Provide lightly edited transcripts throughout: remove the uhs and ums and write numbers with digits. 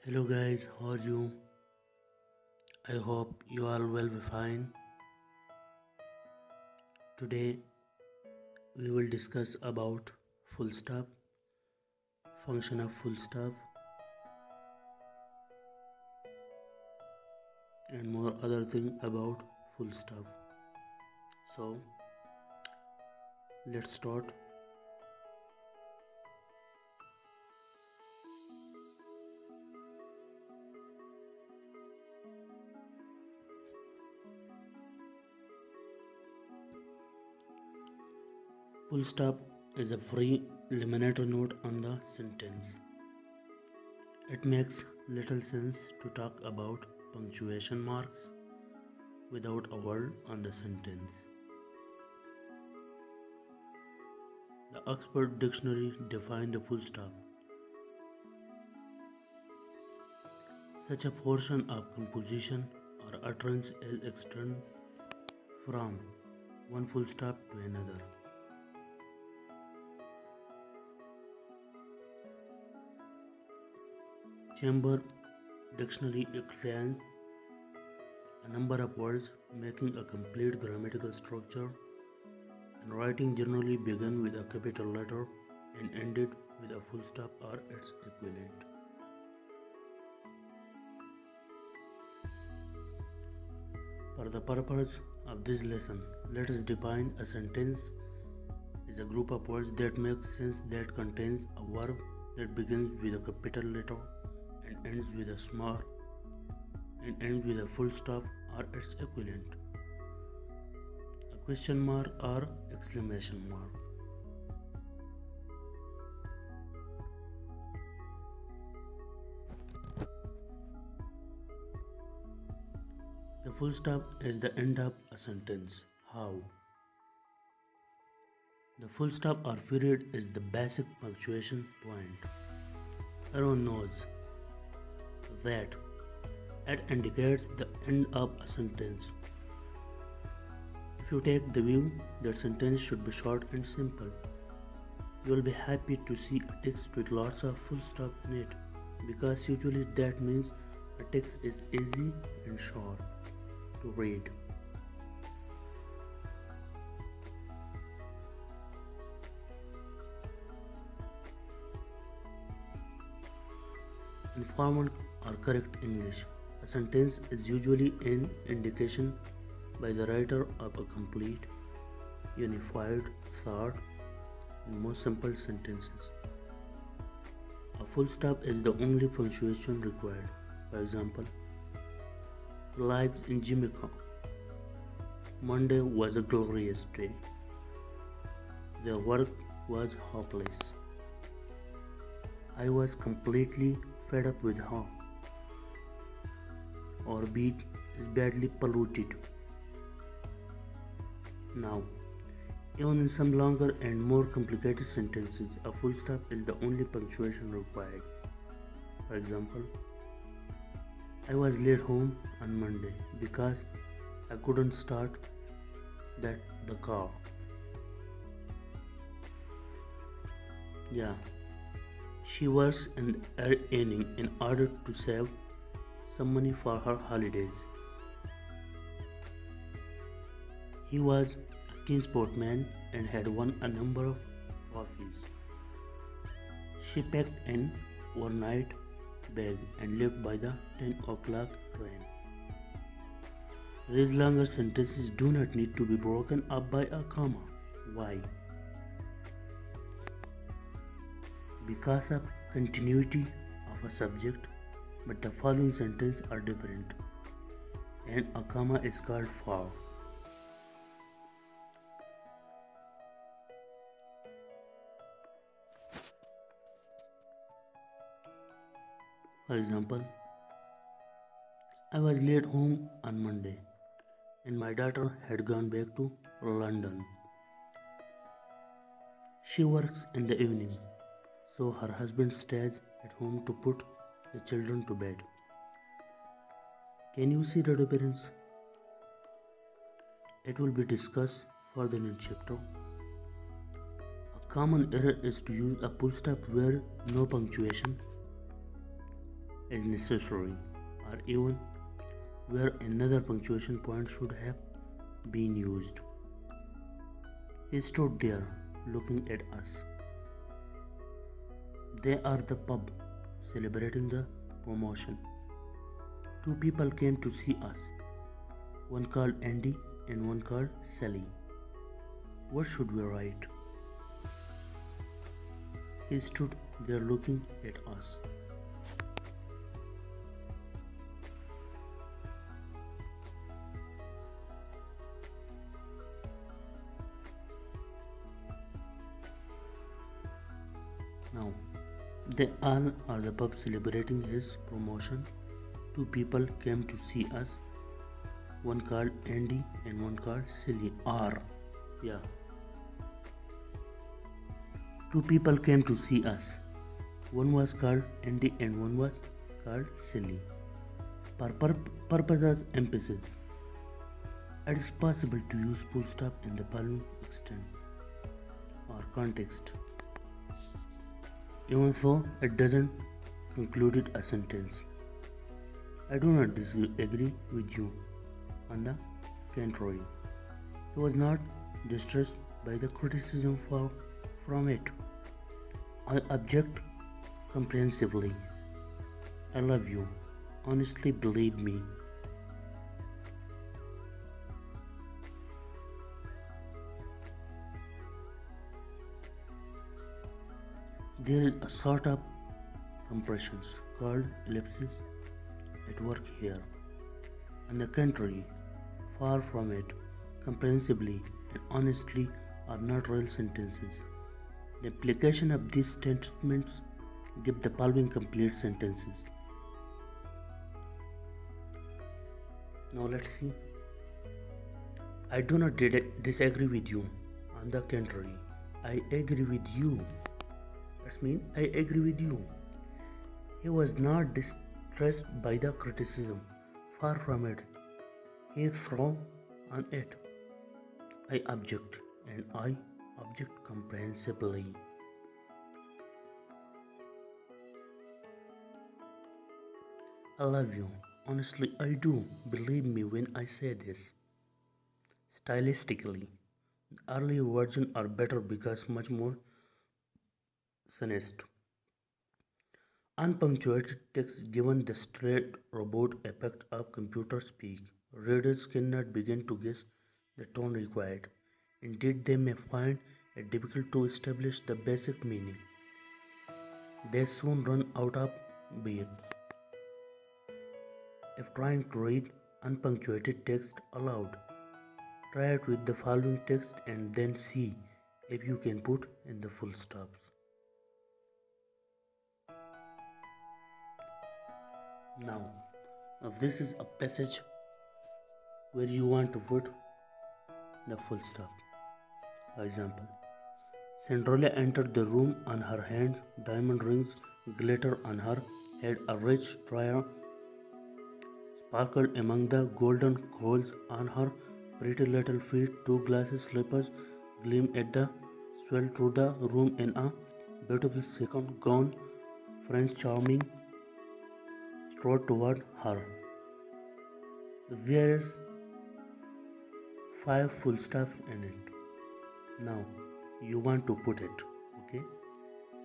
Hello guys, how are you? I hope you all will be fine. Today we will discuss about full stop, function of full stop and more other thing about full stop. So let's start. Full stop is a free eliminator note on the sentence. It makes little sense to talk about punctuation marks without a word on the sentence. The Oxford Dictionary defines the full stop. Such a portion of composition or utterance is extended from one full stop to another. Chamber Dictionary explains a number of words making a complete grammatical structure, and writing generally began with a capital letter and ended with a full stop or its equivalent. For the purpose of this lesson, let us define a sentence is a group of words that make sense that contains a verb that begins with a capital letter and ends with a full stop or its equivalent, a question mark or exclamation mark. The full stop is the end of a sentence. How? The full stop or period is the basic punctuation point. Everyone knows that it indicates the end of a sentence. If you take the view that sentence should be short and simple, you will be happy to see a text with lots of full stop in it, because usually that means a text is easy and short to read. In formal or correct English, a sentence is usually an indication by the writer of a complete, unified thought in most simple sentences. A full stop is the only punctuation required. For example, lives in Jamaica. Monday was a glorious day. Their work was hopeless. I was completely fed up with her. Our beach is badly polluted. Now, even in some longer and more complicated sentences, a full stop is the only punctuation required. For example, I was late home on Monday because I couldn't start the car. Yeah, she works in earning in order to save some money for her holidays. He was a keen sportsman and had won a number of trophies. She packed an overnight bag and left by the 10 o'clock train. These longer sentences do not need to be broken up by a comma. Why? Because of continuity of a subject, but the following sentences are different, and a comma is called for. For example, I was late home on Monday and my daughter had gone back to London. She works in the evening, so her husband stays at home to put the children to bed. Can you see the difference? It will be discussed further in chapter. A common error is to use a full stop where no punctuation is necessary, or even where another punctuation point should have been used. He stood there looking at us. They are the pub celebrating the promotion. Two people came to see us, one called Andy and one called Sally. What should we write? He stood there looking at us. Now, they all are the pub celebrating his promotion. Two people came to see us, one called Andy and one called Silly. Yeah. Two people came to see us. One was called Andy and one was called Silly. Purpose emphasis. It is possible to use full stop in the following extent or context. Even though it doesn't conclude a sentence. I do not disagree with you. On the contrary, he was not distressed by the criticism from it. I object comprehensively. I love you. Honestly, believe me. There is a sort of compressions called ellipses at work here. On the contrary, far from it, comprehensively and honestly are not real sentences. The application of these statements give the following complete sentences. Now let's see. I do not disagree with you. On the contrary, I agree with you. That means I agree with you. He was not distressed by the criticism. Far from it. He threw on it. I object, and I object comprehensively. I love you. Honestly, I do. Believe me when I say this. Stylistically, the earlier versions are better because much more honest. Unpunctuated text given the straight robot effect of computer speak. Readers cannot begin to guess the tone required. Indeed, they may find it difficult to establish the basic meaning. They soon run out of breath. If trying to read unpunctuated text aloud, try it with the following text and then see if you can put in the full stops. Now, if this is a passage where you want to put the full stop. For example, Cinderella entered the room on her hand, diamond rings glittered on her head, a rich trier sparkled among the golden coals on her pretty little feet, two glass slippers gleamed at the swell through the room in a beautiful second gown, Prince Charming strode toward her. There is 5 full stop in it. Now you want to put it, okay?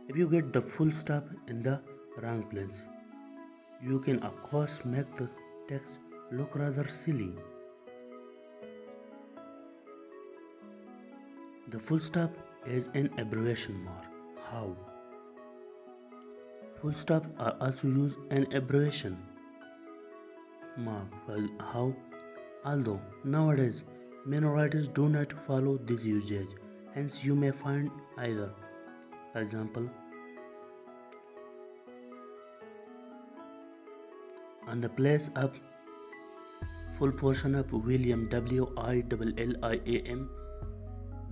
If you get the full stop in the wrong place, you can of course make the text look rather silly. The full stop is an abbreviation mark. How? Full stop are also used an abbreviation mark. Well, how? Although nowadays many writers do not follow this usage, hence you may find either. For example, on the place of full portion of William, William,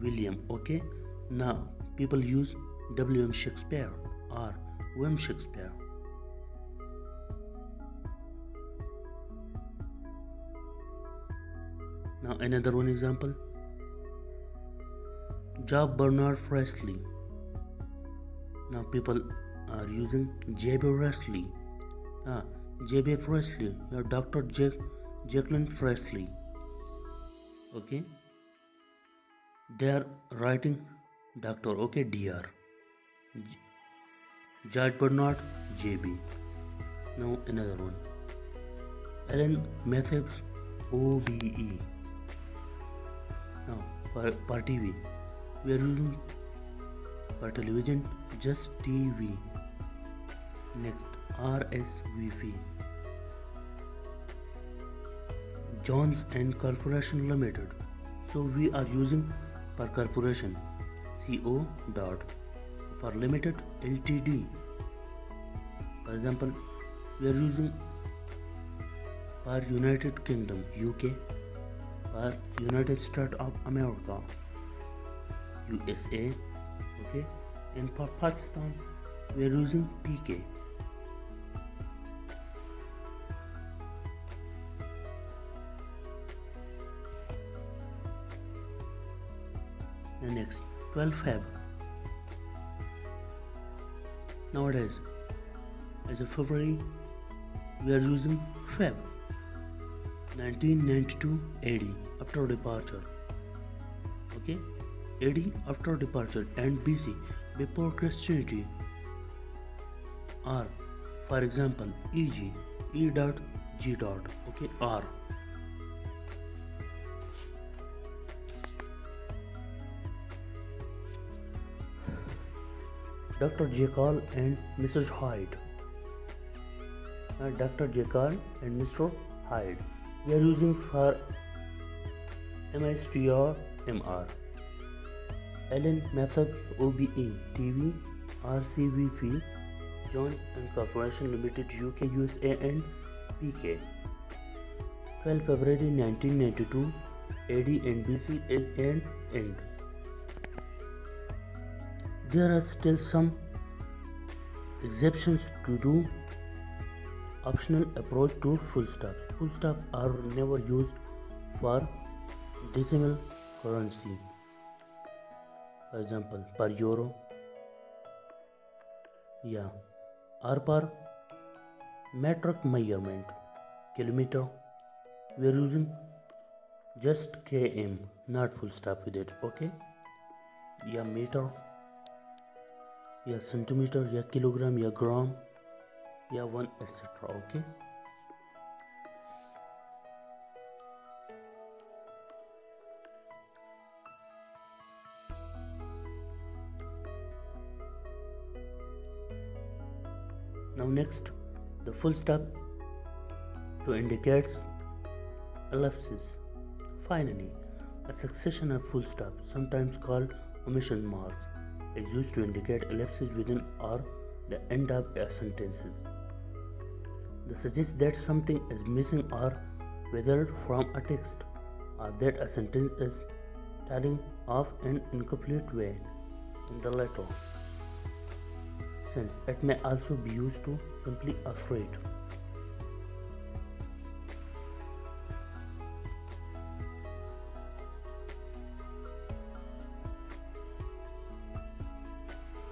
William, okay? Now people use W.M. Shakespeare or William Shakespeare. Now another one example, Job Bernard Presley. Now people are using J.B. Presley. Ah, J.B. Presley, Dr. Jacqueline Presley. Okay, they are writing Doctor. Okay, Dr. George Bernard, J.B. Now another one. Ellen Matthews, OBE. Now for TV, we are using for television just TV. Next, RSVP. Jones and Corporation Limited. So we are using per corporation CO dot for limited Ltd. For example, we are using per United Kingdom UK, per United States of America USA, okay, and for Pakistan we are using PK. And next, 12 Feb. Nowadays, as of February, we are using Feb 1992 AD after departure. Okay, AD after departure and BC before Christianity. R, for example, EG, E dot G dot. Okay, R. Dr. Jekyll and Mrs. Hyde. Dr. Jekyll and Mr. Hyde. We are using for MSTR MR. Ellen Method OBE TV RCVP Jones and Corporation Limited UK USA and PK. 12 February 1992 AD and BC and end. There are still some exceptions to do optional approach to full stops. Full stops are never used for decimal currency. For example, per euro, or per metric measurement, kilometer. We are using just km, not full stop with it. Okay, meter. Centimeter, kilogram, gram, one, etc. Okay. Now next, the full stop to indicate ellipses. Finally, a succession of full stops, sometimes called omission marks, is used to indicate ellipses within or the end of a sentences. This suggests that something is missing or withheld from a text, or that a sentence is telling of an incomplete way in the letter. Since it may also be used to simply assert.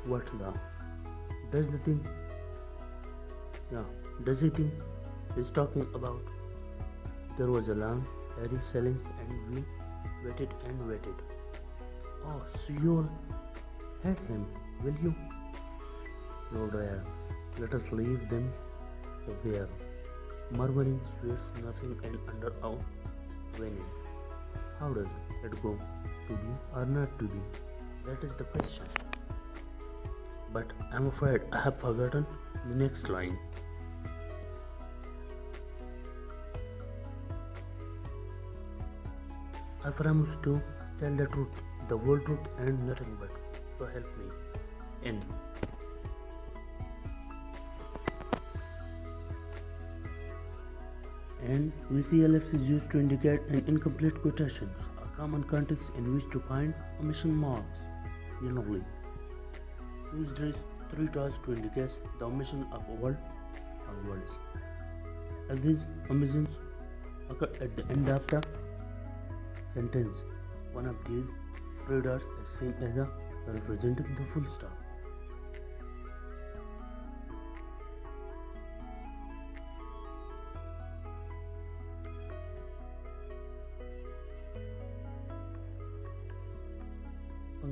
What does the thing is talking about? There was a long, hairy silence and we waited and waited. Oh, so you'll hate him, will you? No, dear, let us leave them there. Murmuring swears nothing and under our winning. How does it go? To be or not to be? That is the question. But I'm afraid I have forgotten the next line. I promise to tell the truth, the whole truth and nothing but. So help me. N. And we see ellipse is used to indicate an incomplete quotations, a common context in which to find omission marks. Generally, used three times to indicate the omission of a word or words. If these omissions occur at the end of the sentence, one of these three dots is seen as a representing the full stop.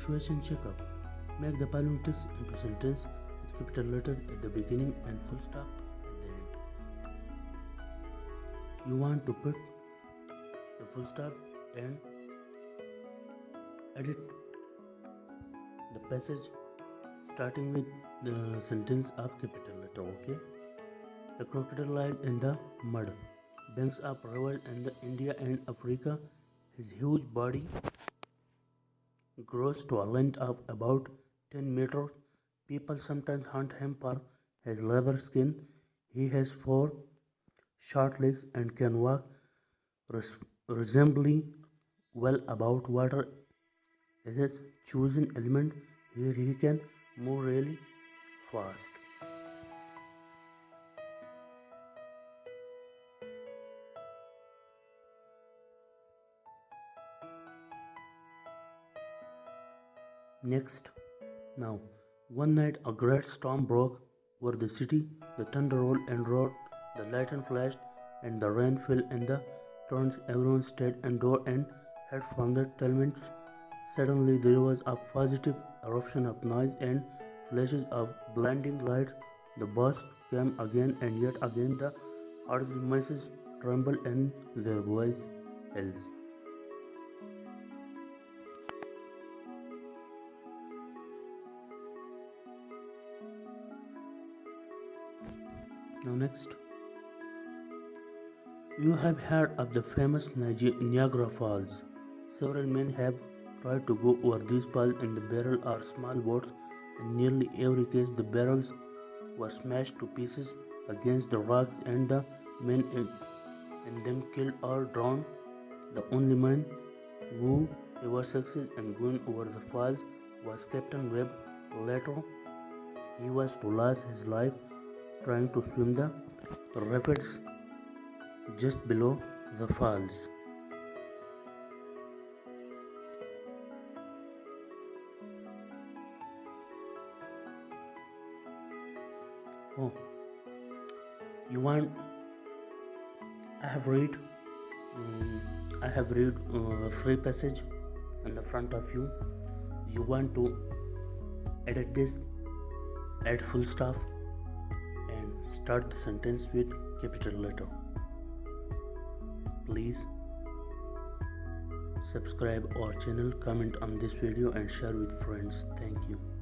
Punctuation checkup. Make the following text into sentence with capital letter at the beginning and full stop at the end. You want to put the full stop and edit the passage starting with the sentence of capital letter. Okay. The crocodile lies in the mud. Banks are prevalent in the India and Africa. His huge body grows to a length of about 10 meters. People sometimes hunt him for his leather skin. He has 4 short legs and can walk reasonably well above water. As a chosen element here, he can move really fast. Next, now, one night a great storm broke over the city. The thunder rolled and roared, the lightning flashed, and the rain fell in the torrents. Everyone stayed indoors and hid from the elements. Suddenly, there was a positive eruption of noise and flashes of blinding light. The burst came again and yet again. The earth's masses trembled and their voice held. Now next, you have heard of the famous Niagara Falls. Several men have tried to go over these falls in the barrel or small boats. In nearly every case, the barrels were smashed to pieces against the rocks and the men in them killed or drowned. The only man who ever succeeded in going over the falls was Captain Webb. Later, he was to lose his life trying to swim the rapids just below the falls. Oh, you want? I have read. I have read 3 passages in the front of you. You want to edit this, add full stop, and start the sentence with capital letter. Please subscribe our channel, comment on this video and share with friends. Thank you.